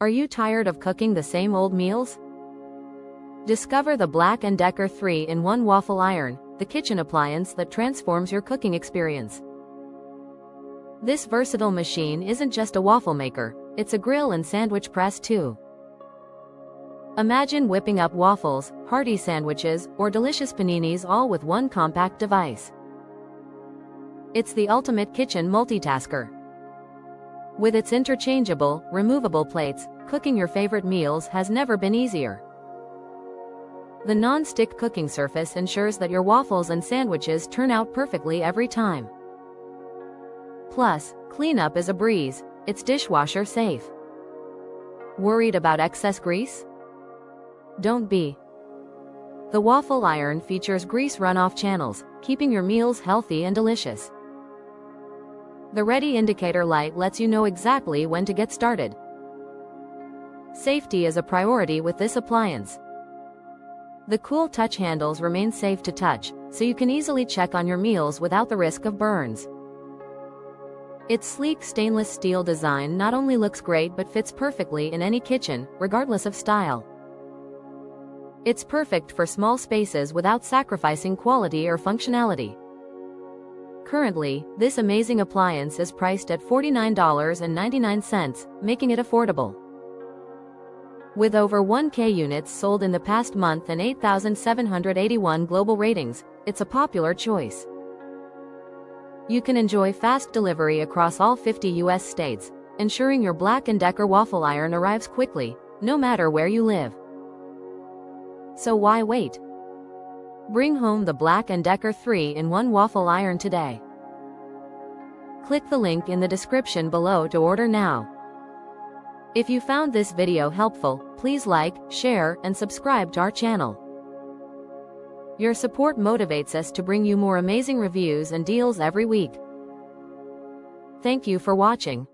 Are you tired of cooking the same old meals? Discover the BLACK+DECKER 3-in-1 Waffle Iron, the kitchen appliance that transforms your cooking experience. This versatile machine isn't just a waffle maker, it's a grill and sandwich press too. Imagine whipping up waffles, hearty sandwiches, or delicious paninis all with one compact device. It's the ultimate kitchen multitasker. With its interchangeable, removable plates, cooking your favorite meals has never been easier. The non-stick cooking surface ensures that your waffles and sandwiches turn out perfectly every time. Plus, cleanup is a breeze, it's dishwasher safe. Worried about excess grease? Don't be. The Waffle Iron features grease runoff channels, keeping your meals healthy and delicious. The ready indicator light lets you know exactly when to get started. Safety is a priority with this appliance. The cool touch handles remain safe to touch, so you can easily check on your meals without the risk of burns. Its sleek stainless steel design not only looks great but fits perfectly in any kitchen, regardless of style. It's perfect for small spaces without sacrificing quality or functionality. Currently, this amazing appliance is priced at $49.99, making it affordable. With over 1,000 units sold in the past month and 8,781 global ratings, it's a popular choice. You can enjoy fast delivery across all 50 US states, ensuring your BLACK+DECKER Waffle Iron arrives quickly, no matter where you live. So why wait? Bring home the BLACK+DECKER 3-in-1 Waffle Iron today. Click the link in the description below to order now. If you found this video helpful, please like, share, and subscribe to our channel. Your support motivates us to bring you more amazing reviews and deals every week. Thank you for watching.